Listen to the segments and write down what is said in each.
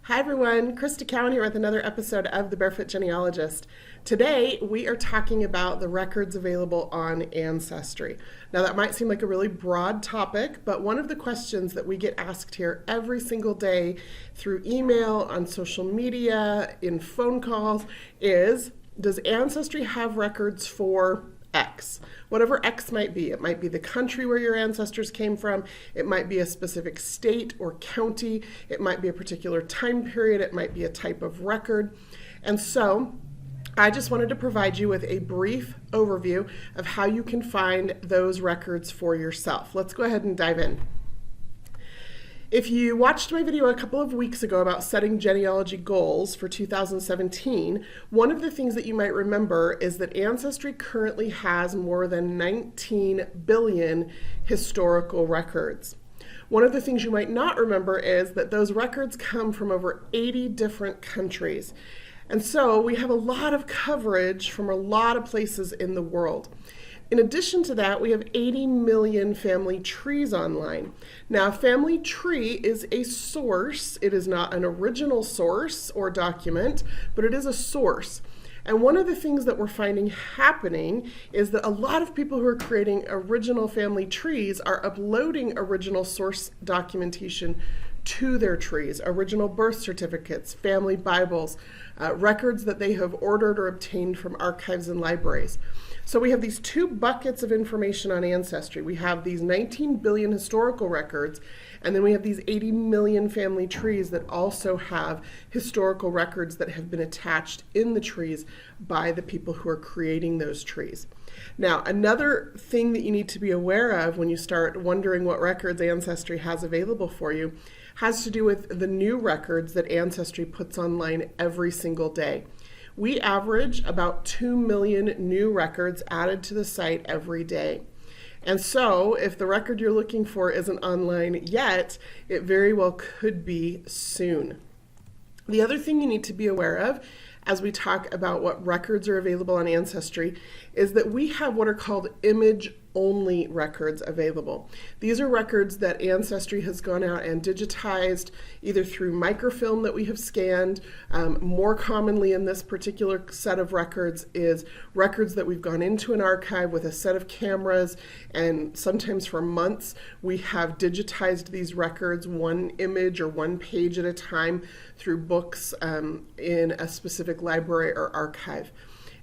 Hi everyone, Crista Cowan here with another episode of The Barefoot Genealogist. Today we are talking about the records available on Ancestry. Now that might seem like a really broad topic, but one of the questions that we get asked here every single day through email, on social media, in phone calls is, does Ancestry have records for X? Whatever X might be. It might be the country where your ancestors came from. It might be a specific state or county. It might be a particular time period. It might be a type of record. And so I just wanted to provide you with a brief overview of how you can find those records for yourself. Let's go ahead and dive in. If you watched my video a couple of weeks ago about setting genealogy goals for 2017, one of the things that you might remember is that Ancestry currently has more than 19 billion historical records. One of the things you might not remember is that those records come from over 80 different countries. And so we have a lot of coverage from a lot of places in the world. In addition to that, we have 80 million family trees online. Now, a family tree is a source. It is not an original source or document, but it is a source. And one of the things that we're finding happening is that a lot of people who are creating original family trees are uploading original source documentation to their trees, original birth certificates, family Bibles, records that they have ordered or obtained from archives and libraries. So we have these two buckets of information on Ancestry. We have these 19 billion historical records, and then we have these 80 million family trees that also have historical records that have been attached in the trees by the people who are creating those trees. Now, another thing that you need to be aware of when you start wondering what records Ancestry has available for you has to do with the new records that Ancestry puts online every single day. We average about 2 million new records added to the site every day. And so if the record you're looking for isn't online yet, it very well could be soon. The other thing you need to be aware of as we talk about what records are available on Ancestry is that we have what are called image-only records available. These are records that Ancestry has gone out and digitized either through microfilm that we have scanned. More commonly in this particular set of records is records that we've gone into an archive with a set of cameras, and sometimes for months we have digitized these records one image or one page at a time through books in a specific library or archive.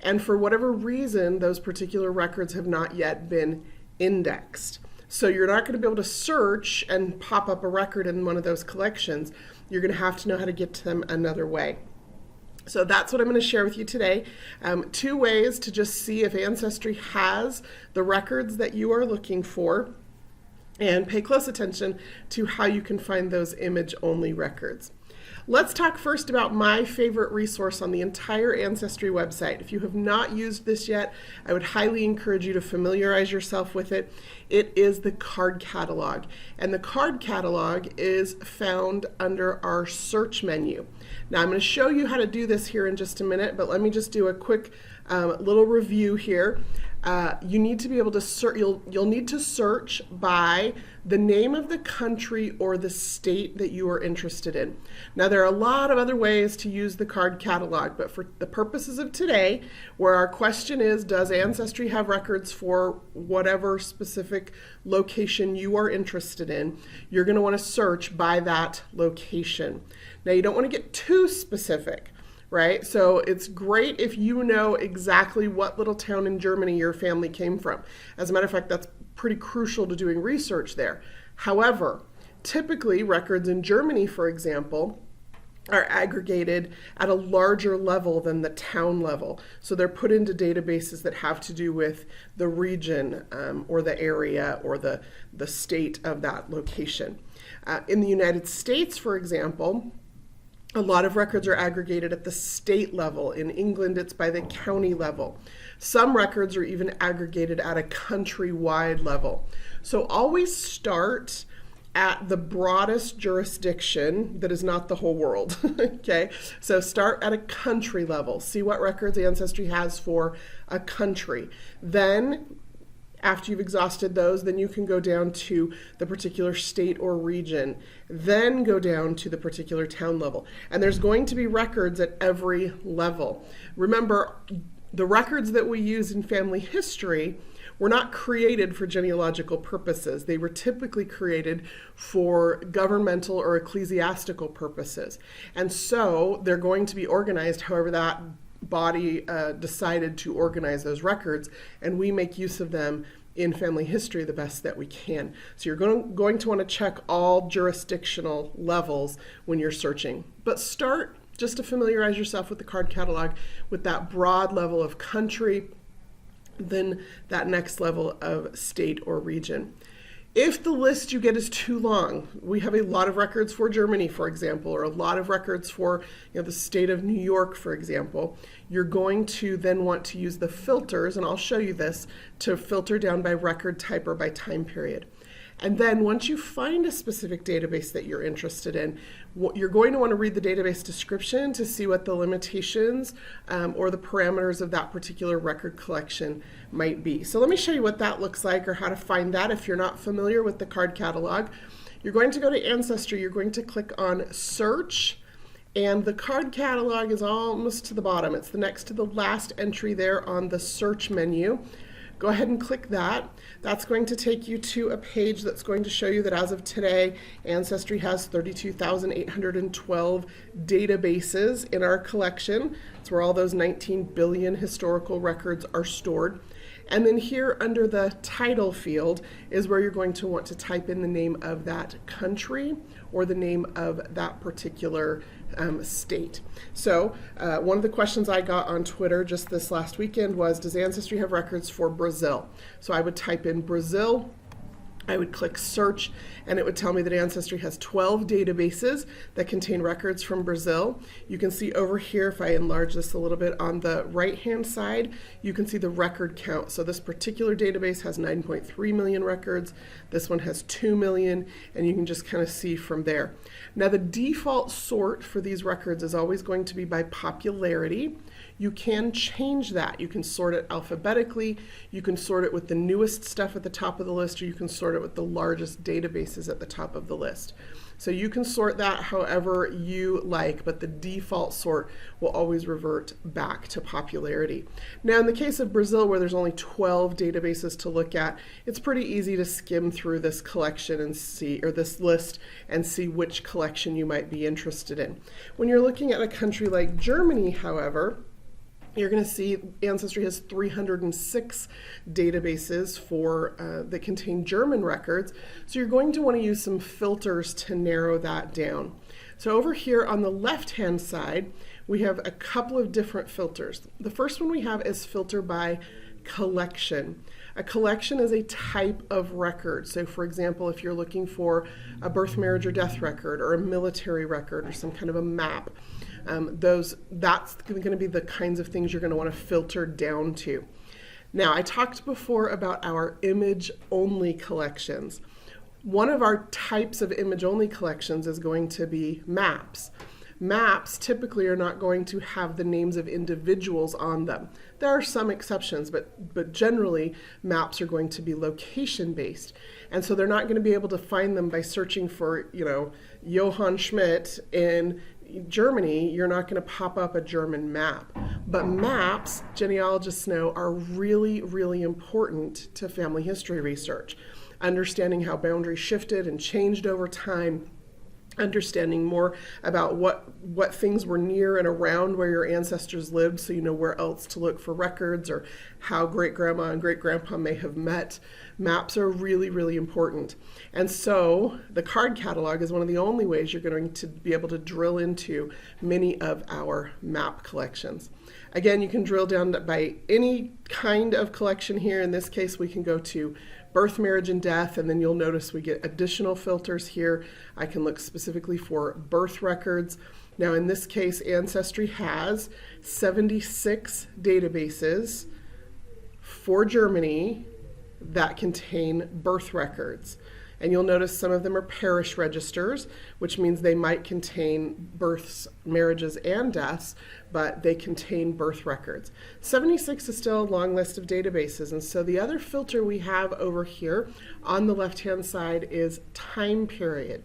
And for whatever reason, those particular records have not yet been indexed. So you're not going to be able to search and pop up a record in one of those collections. You're going to have to know how to get to them another way. So that's what I'm going to share with you today. Two ways to just see if Ancestry has the records that you are looking for, and pay close attention to how you can find those image-only records. Let's talk first about my favorite resource on the entire Ancestry website. If you have not used this yet, I would highly encourage you to familiarize yourself with it. It is the card catalog. And the card catalog is found under our search menu. Now I'm going to show you how to do this here in just a minute, but let me just do a quick little review here. You need to be able to search, you'll need to search by the name of the country or the state that you are interested in. Now there are a lot of other ways to use the card catalog, but for the purposes of today, where our question is, does Ancestry have records for whatever specific location you are interested in, you're going to want to search by that location. Now you don't want to get too specific, right? So it's great if you know exactly what little town in Germany your family came from. As a matter of fact, that's pretty crucial to doing research there. However, typically records in Germany, for example, are aggregated at a larger level than the town level. So they're put into databases that have to do with the region or the area or the state of that location. In the United States, for example, a lot of records are aggregated at the state level. In England, it's by the county level. Some records are even aggregated at a countrywide level. So always start at the broadest jurisdiction that is not the whole world. Okay, so start at a country level. See what records Ancestry has for a country. Then After you've exhausted those, then you can go down to the particular state or region, then go down to the particular town level. And there's going to be records at every level. Remember, the records that we use in family history were not created for genealogical purposes. They were typically created for governmental or ecclesiastical purposes. And so they're going to be organized however that body decided to organize those records, and we make use of them in family history the best that we can. So you're going to want to check all jurisdictional levels when you're searching. But start just to familiarize yourself with the card catalog with that broad level of country, then that next level of state or region. If the list you get is too long, we have a lot of records for Germany, for example, or a lot of records for the state of New York, for example, you're going to then want to use the filters, and I'll show you this, to filter down by record type or by time period. And then once you find a specific database that you're interested in, you're going to want to read the database description to see what the limitations or the parameters of that particular record collection might be. So let me show you what that looks like, or how to find that if you're not familiar with the card catalog. You're going to go to Ancestry, you're going to click on Search, and the card catalog is almost to the bottom. It's the next to the last entry there on the search menu. Go ahead and click that. That's going to take you to a page that's going to show you that as of today, Ancestry has 32,812 databases in our collection. It's where all those 19 billion historical records are stored. And then here under the title field is where you're going to want to type in the name of that country or the name of that particular state. So one of the questions I got on Twitter just this last weekend was, does Ancestry have records for Brazil? So I would type in Brazil, I would click search, and it would tell me that Ancestry has 12 databases that contain records from Brazil. You can see over here, if I enlarge this a little bit, on the right-hand side, you can see the record count. So this particular database has 9.3 million records. This one has 2 million, and you can just kind of see from there. Now, the default sort for these records is always going to be by popularity. You can change that. You can sort it alphabetically, you can sort it with the newest stuff at the top of the list, or you can sort it with the largest databases at the top of the list. So you can sort that however you like, but the default sort will always revert back to popularity. Now, in the case of Brazil, where there's only 12 databases to look at, it's pretty easy to skim through this collection and see, or this list, and see which collection you might be interested in. When you're looking at a country like Germany, however, you're going to see Ancestry has 306 databases that contain German records. So you're going to want to use some filters to narrow that down. So over here on the left-hand side, we have a couple of different filters. The first one we have is filter by collection. A collection is a type of record. So for example, if you're looking for a birth, marriage, or death record, or a military record, or some kind of a map, that's going to be the kinds of things you're going to want to filter down to. Now, I talked before about our image-only collections. One of our types of image-only collections is going to be maps. Maps typically are not going to have the names of individuals on them. There are some exceptions, but generally maps are going to be location-based. And so they're not going to be able to find them by searching for, Johann Schmidt in Germany. You're not going to pop up a German map. But maps, genealogists know, are really, really important to family history research. Understanding how boundaries shifted and changed over time, understanding more about what things were near and around where your ancestors lived, so you know where else to look for records, or how great-grandma and great-grandpa may have met. Maps are really, really important. And so the card catalog is one of the only ways you're going to be able to drill into many of our map collections. Again, you can drill down by any kind of collection here. In this case, we can go to birth, marriage, and death, and then you'll notice we get additional filters here. I can look specifically for birth records. Now, in this case, Ancestry has 76 databases for Germany that contain birth records. And you'll notice some of them are parish registers, which means they might contain births, marriages, and deaths, but they contain birth records. 76 is still a long list of databases, and so the other filter we have over here on the left-hand side is time period.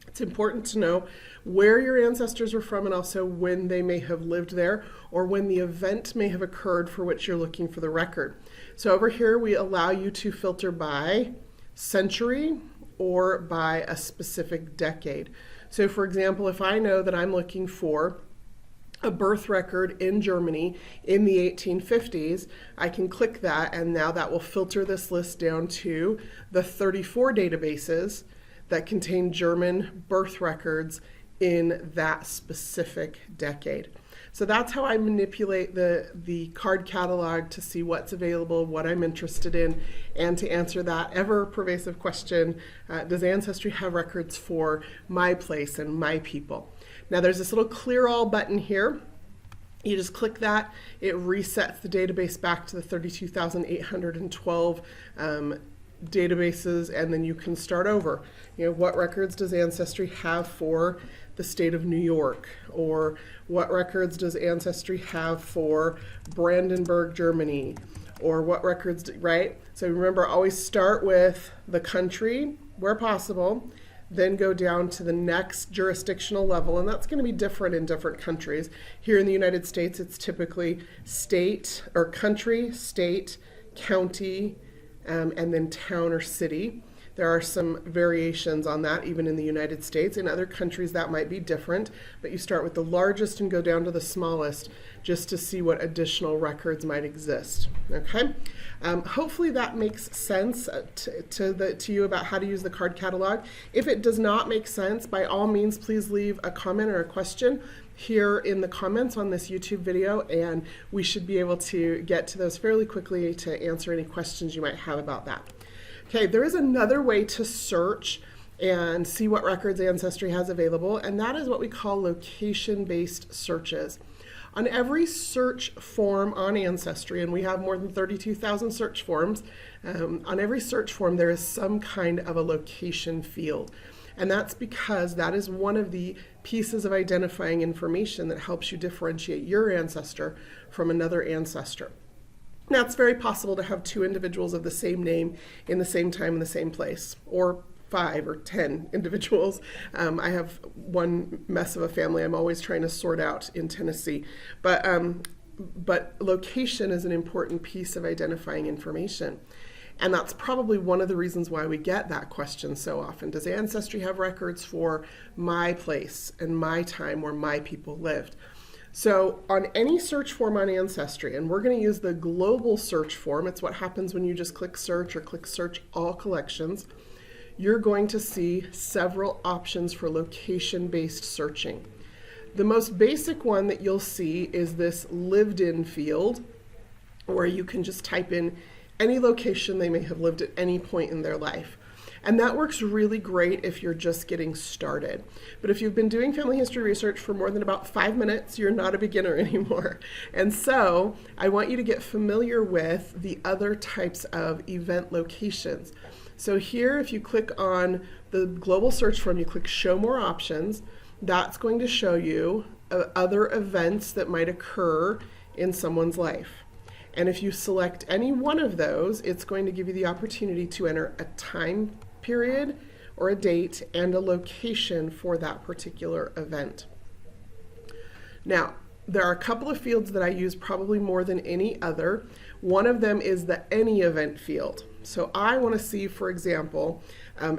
It's important to know where your ancestors were from and also when they may have lived there or when the event may have occurred for which you're looking for the record. So over here we allow you to filter by century or by a specific decade. So for example, if I know that I'm looking for a birth record in Germany in the 1850s, I can click that, and now that will filter this list down to the 34 databases that contain German birth records in that specific decade. So that's how I manipulate the card catalog to see what's available, what I'm interested in, and to answer that ever-pervasive question, does Ancestry have records for my place and my people? Now there's this little clear all button here. You just click that, it resets the database back to the 32,812 databases, and then you can start over. You know, what records does Ancestry have for the state of New York? Or what records does Ancestry have for Brandenburg, Germany? Or what records, right? So remember, always start with the country where possible, then go down to the next jurisdictional level, and that's going to be different in different countries. Here in the United States, it's typically state or country, state, county, and then town or city. There are some variations on that even in the United States. In other countries that might be different, but you start with the largest and go down to the smallest just to see what additional records might exist. Okay? Hopefully that makes sense to you about how to use the card catalog. If it does not make sense, by all means please leave a comment or a question here in the comments on this YouTube video, and we should be able to get to those fairly quickly to answer any questions you might have about that. Okay, there is another way to search and see what records Ancestry has available, and that is what we call location-based searches. On every search form on Ancestry, and we have more than 32,000 search forms, on every search form there is some kind of a location field. And that's because that is one of the pieces of identifying information that helps you differentiate your ancestor from another ancestor. Now, it's very possible to have two individuals of the same name in the same time in the same place, or 5 or 10 individuals. I have one mess of a family I'm always trying to sort out in Tennessee. But location is an important piece of identifying information. And that's probably one of the reasons why we get that question so often. Does Ancestry have records for my place and my time where my people lived? So on any search form on Ancestry, and we're going to use the global search form, it's what happens when you just click search or click search all collections, you're going to see several options for location-based searching. The most basic one that you'll see is this lived in field, where you can just type in any location they may have lived at any point in their life. And that works really great if you're just getting started. But if you've been doing family history research for more than about 5 minutes, you're not a beginner anymore. And so I want you to get familiar with the other types of event locations. So here, if you click on the global search form, you click show more options, that's going to show you other events that might occur in someone's life. And if you select any one of those, it's going to give you the opportunity to enter a time period or a date and a location for that particular event. Now, there are a couple of fields that I use probably more than any other. One of them is the any event field. So I want to see, for example,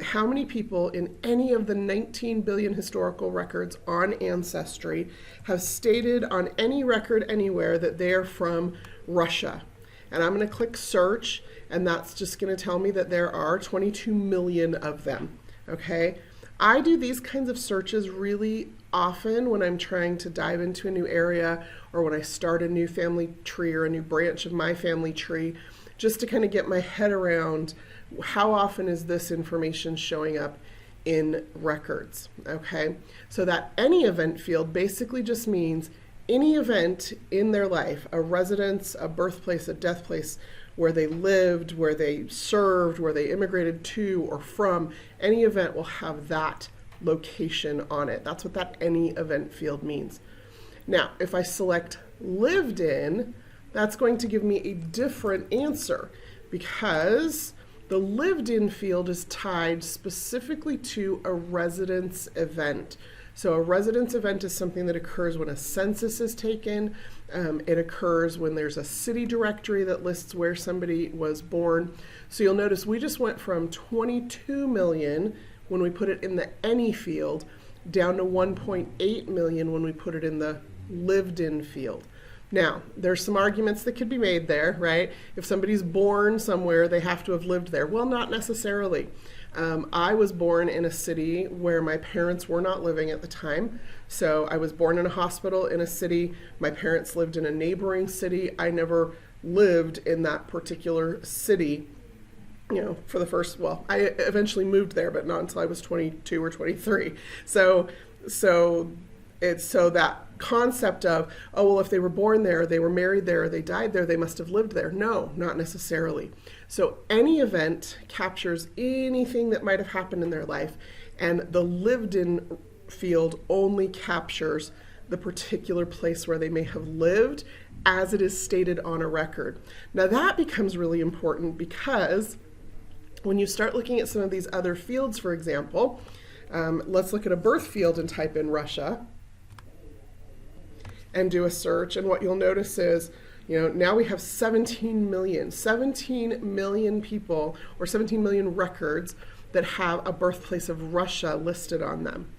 how many people in any of the 19 billion historical records on Ancestry have stated on any record anywhere that they are from Russia. And I'm going to click search, and that's just going to tell me that there are 22 million of them. Okay? I do these kinds of searches really often when I'm trying to dive into a new area or when I start a new family tree or a new branch of my family tree, just to kind of get my head around how often is this information showing up in records. Okay? So that any event field basically just means any event in their life, a residence, a birthplace, a death place, where they lived, where they served, where they immigrated to or from. Any event will have that location on it. That's what that any event field means. Now, if I select lived in, that's going to give me a different answer because the lived in field is tied specifically to a residence event. So a residence event is something that occurs when a census is taken. It occurs when there's a city directory that lists where somebody was born. So you'll notice we just went from 22 million when we put it in the any field down to 1.8 million when we put it in the lived in field. Now, there's some arguments that could be made there, right? If somebody's born somewhere, they have to have lived there. Well, not necessarily. I was born in a city where my parents were not living at the time. So I was born in a hospital in a city. My parents lived in a neighboring city. I never lived in that particular city, for the first, I eventually moved there, but not until I was 22 or 23. So that concept of, if they were born there, they were married there, they died there, they must have lived there. No, not necessarily. So any event captures anything that might have happened in their life, and the lived in field only captures the particular place where they may have lived as it is stated on a record. Now that becomes really important because when you start looking at some of these other fields, for example, let's look at a birth field and type in Russia and do a search, and what you'll notice is, now we have 17 million people, or 17 million records that have a birthplace of Russia listed on them.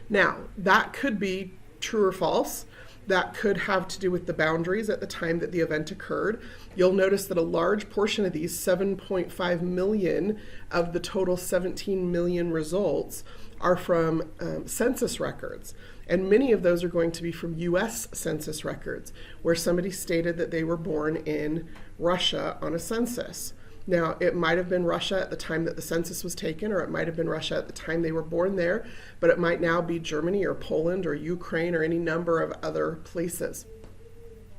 Now, that could be true or false. That could have to do with the boundaries at the time that the event occurred. You'll notice that a large portion of these, 7.5 million of the total 17 million results, are from census records. And many of those are going to be from US census records, where somebody stated that they were born in Russia on a census. Now, it might have been Russia at the time that the census was taken, or it might have been Russia at the time they were born there, but it might now be Germany or Poland or Ukraine or any number of other places.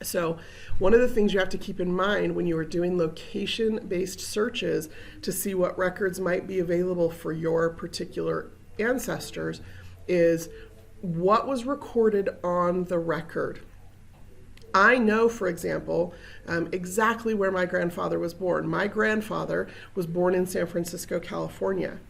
So one of the things you have to keep in mind when you are doing location-based searches to see what records might be available for your particular ancestors is what was recorded on the record. I know, for example, exactly where my grandfather was born. My grandfather was born in San Francisco, California.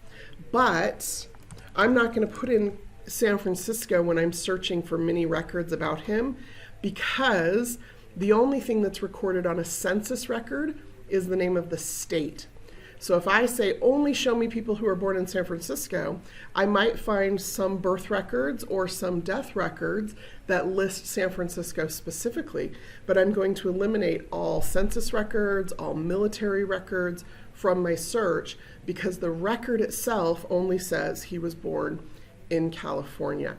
But I'm not going to put in San Francisco when I'm searching for many records about him, because the only thing that's recorded on a census record is the name of the state. So if I say only show me people who are born in San Francisco, I might find some birth records or some death records that list San Francisco specifically, but I'm going to eliminate all census records, all military records from my search, because the record itself only says he was born in California.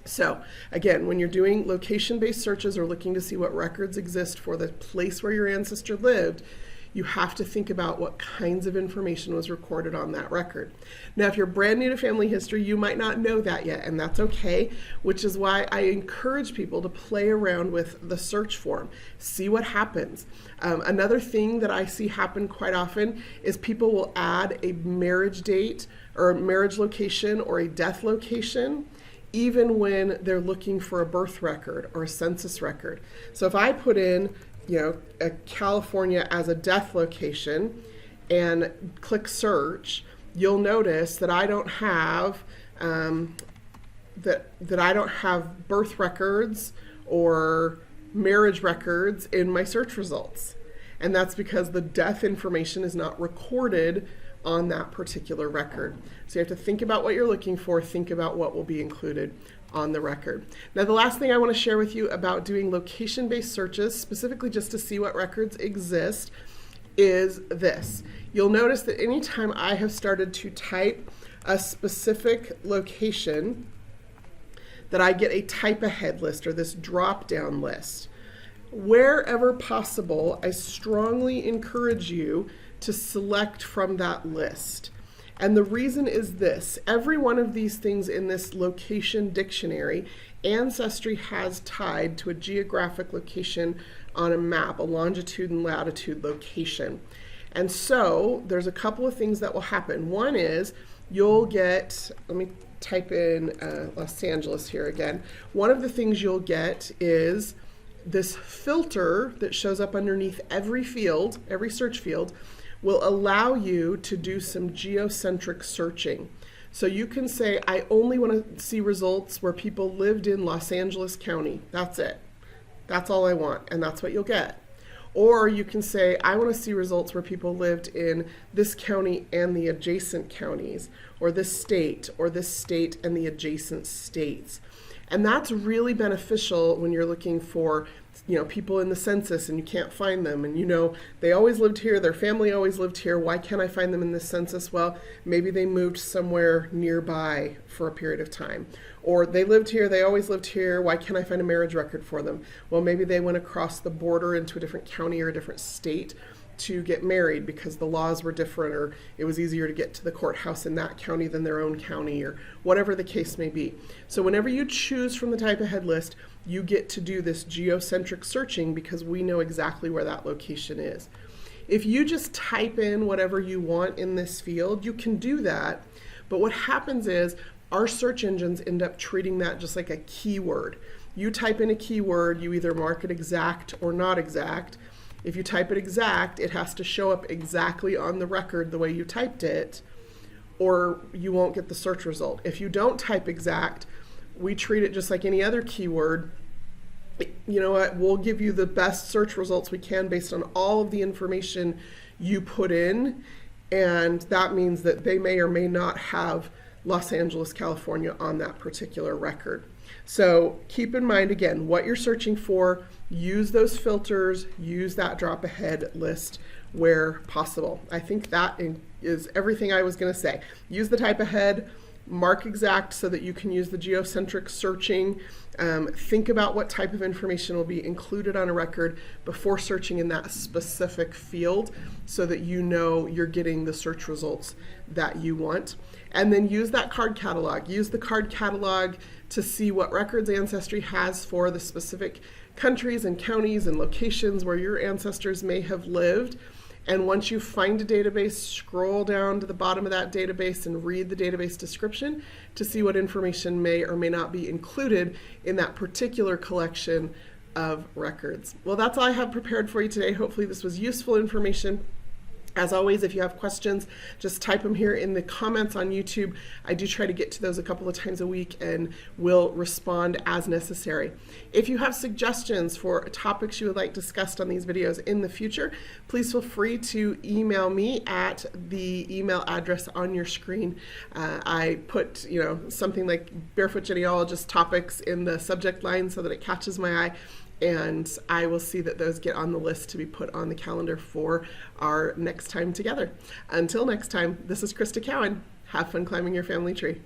So again, when you're doing location-based searches or looking to see what records exist for the place where your ancestor lived, you have to think about what kinds of information was recorded on that record. Now, if you're brand new to family history, you might not know that yet, and that's okay, which is why I encourage people to play around with the search form, see what happens. Another thing that I see happen quite often is people will add a marriage date or a marriage location or a death location, even when they're looking for a birth record or a census record. So if I put in California as a death location and click search, you'll notice that I don't have that I don't have birth records or marriage records in my search results. And that's because the death information is not recorded on that particular record. So you have to think about what you're looking for, think about what will be included on the record. Now, the last thing I want to share with you about doing location-based searches, specifically just to see what records exist, is this. You'll notice that anytime I have started to type a specific location, that I get a type ahead list or this drop-down list. Wherever possible, I strongly encourage you to select from that list. And the reason is this: every one of these things in this location dictionary, Ancestry has tied to a geographic location on a map, a longitude and latitude location. And so there's a couple of things that will happen. One is you'll get, let me type in Los Angeles here again. One of the things you'll get is this filter that shows up underneath every field, every search field, will allow you to do some geocentric searching. So you can say, I only want to see results where people lived in Los Angeles County. That's it. That's all I want, and that's what you'll get. Or you can say, I want to see results where people lived in this county and the adjacent counties, or this state and the adjacent states. And that's really beneficial when you're looking for, people in the census and you can't find them, and they always lived here, their family always lived here. Why can't I find them in this census? Well, maybe they moved somewhere nearby for a period of time. Or they lived here, they always lived here. Why can't I find a marriage record for them? Well, maybe they went across the border into a different county or a different state to get married because the laws were different, or it was easier to get to the courthouse in that county than their own county, or whatever the case may be. So whenever you choose from the type ahead list, you get to do this geocentric searching because we know exactly where that location is. If you just type in whatever you want in this field, you can do that, but what happens is our search engines end up treating that just like a keyword. You type in a keyword, you either mark it exact or not exact. If you type it exact, it has to show up exactly on the record the way you typed it, or you won't get the search result. If you don't type exact, we treat it just like any other keyword. You know what? We'll give you the best search results we can based on all of the information you put in, and that means that they may or may not have Los Angeles, California on that particular record. So keep in mind, again, what you're searching for. Use those filters, use that drop ahead list where possible. I think that is everything I was going to say. Use the type ahead, mark exact so that you can use the geocentric searching. Think about what type of information will be included on a record before searching in that specific field so that you know you're getting the search results that you want. And then use that card catalog. Use the card catalog to see what records Ancestry has for the specific countries and counties and locations where your ancestors may have lived. And once you find a database, scroll down to the bottom of that database and read the database description to see what information may or may not be included in that particular collection of records. Well, that's all I have prepared for you today. Hopefully this was useful information. As always, if you have questions, just type them here in the comments on YouTube. I do try to get to those a couple of times a week and will respond as necessary. If you have suggestions for topics you would like discussed on these videos in the future, please feel free to email me at the email address on your screen. I put, something like Barefoot Genealogist topics in the subject line so that it catches my eye, and I will see that those get on the list to be put on the calendar for our next time together. Until next time, this is Crista Cowan. Have fun climbing your family tree.